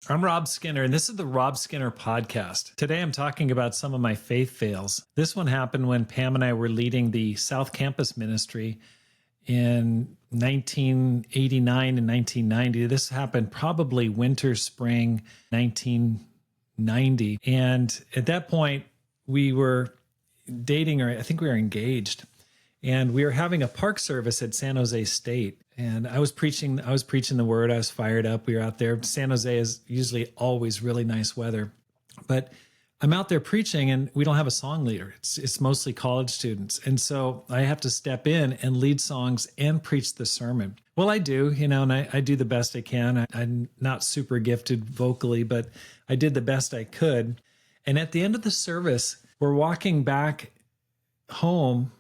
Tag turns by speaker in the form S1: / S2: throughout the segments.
S1: I'm Rob Skinner, and this is the Rob Skinner Podcast. Today I'm talking about some of my faith fails. This one happened when Pam and I were leading the South Campus ministry in 1989 and 1990. This happened probably winter, spring 1990. And at that point, we were dating, or I think we were engaged. And we were having a park service at San Jose State. And I was preaching the word. I was fired up. We were out there. San Jose is usually always really nice weather. But I'm out there preaching and we don't have a song leader. It's mostly college students. And so I have to step in and lead songs and preach the sermon. Well, I do, and I do the best I can. I'm not super gifted vocally, but I did the best I could. And at the end of the service, we're walking back home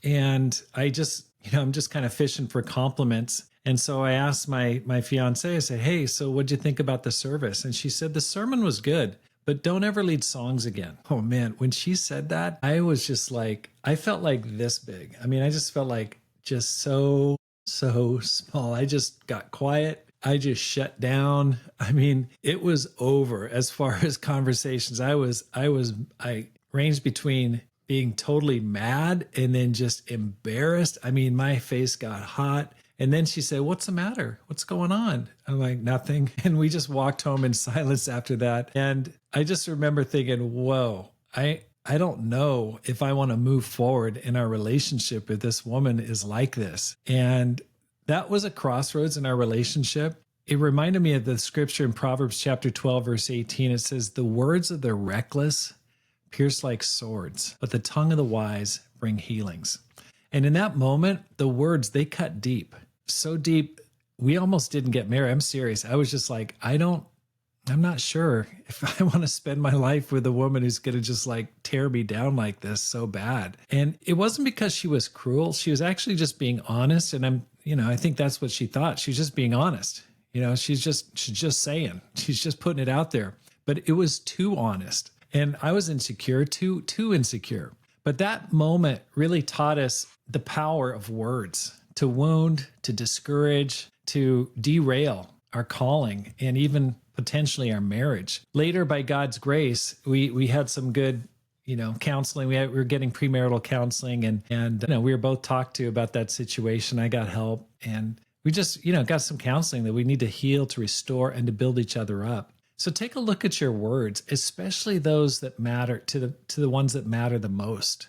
S1: and I'm just kind of fishing for compliments. And so I asked my fiance, I said, hey, so what'd you think about the service? And she said, the sermon was good, but don't ever lead songs again. Oh man, when she said that, I was just like, I felt like this big. I mean, I just felt like just so small. I just got quiet. I just shut down. I mean, it was over as far as conversations. I ranged between being totally mad and then just embarrassed. I mean, my face got hot. And then she said, what's the matter? What's going on? I'm like, nothing. And we just walked home in silence after that. And I just remember thinking, whoa, I don't know if I want to move forward in our relationship if this woman is like this. And that was a crossroads in our relationship. It reminded me of the scripture in Proverbs chapter 12, verse 18. It says, the words of the reckless pierce like swords, but the tongue of the wise bring healings. And in that moment, the words, they cut deep, so deep, we almost didn't get married. I'm serious. I was just like, I'm not sure if I want to spend my life with a woman who's going to just like tear me down like this so bad. And it wasn't because she was cruel. She was actually just being honest. And I think that's what she thought. She was just being honest. She's just saying, she's just putting it out there, but it was too honest. And I was insecure, too insecure. But that moment really taught us the power of words to wound, to discourage, to derail our calling, and even potentially our marriage. Later, by God's grace, we had some good, counseling. We were getting premarital counseling, and we were both talked to about that situation. I got help, and we just, got some counseling that we need to heal, to restore, and to build each other up. So take a look at your words, especially those that matter to the ones that matter the most,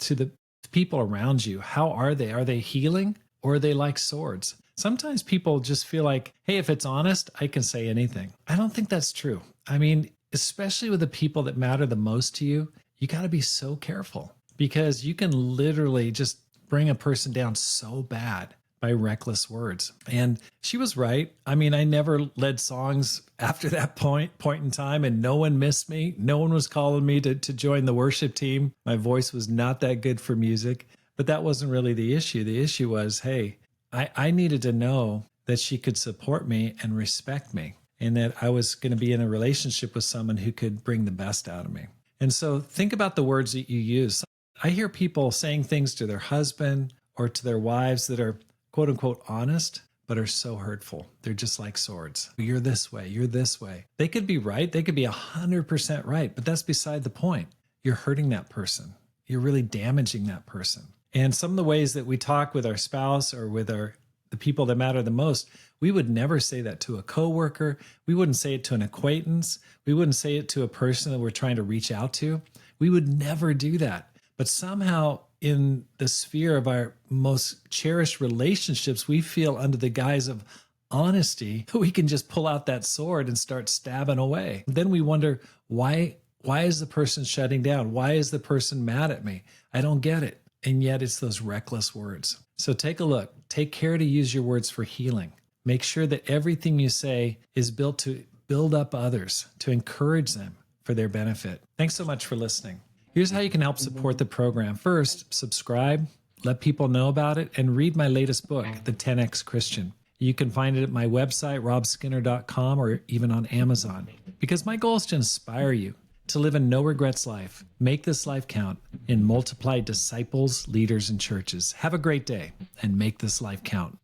S1: to the people around you. How are they? Are they healing or are they like swords? Sometimes people just feel like, hey, if it's honest, I can say anything. I don't think that's true. I mean, especially with the people that matter the most to you, you got to be so careful because you can literally just bring a person down so bad by reckless words. And she was right. I mean, I never led songs after that point in time, and no one missed me. No one was calling me to join the worship team. My voice was not that good for music, but that wasn't really the issue. The issue was, hey, I needed to know that she could support me and respect me, and that I was going to be in a relationship with someone who could bring the best out of me. And so think about the words that you use. I hear people saying things to their husband or to their wives that are quote unquote honest, but are so hurtful. They're just like swords. You're this way. You're this way. They could be right. They could be 100% right, but that's beside the point. You're hurting that person. You're really damaging that person. And some of the ways that we talk with our spouse or with the people that matter the most, we would never say that to a coworker. We wouldn't say it to an acquaintance. We wouldn't say it to a person that we're trying to reach out to. We would never do that. But somehow in the sphere of our most cherished relationships, we feel under the guise of honesty, we can just pull out that sword and start stabbing away. Then we wonder, why is the person shutting down? Why is the person mad at me? I don't get it. And yet it's those reckless words. So take a look. Take care to use your words for healing. Make sure that everything you say is built to build up others, to encourage them for their benefit. Thanks so much for listening. Here's how you can help support the program. First, subscribe, let people know about it, and read my latest book, The 10X Christian. You can find it at my website, robskinner.com, or even on Amazon. Because my goal is to inspire you to live a no-regrets life, make this life count, and multiply disciples, leaders, and churches. Have a great day, and make this life count.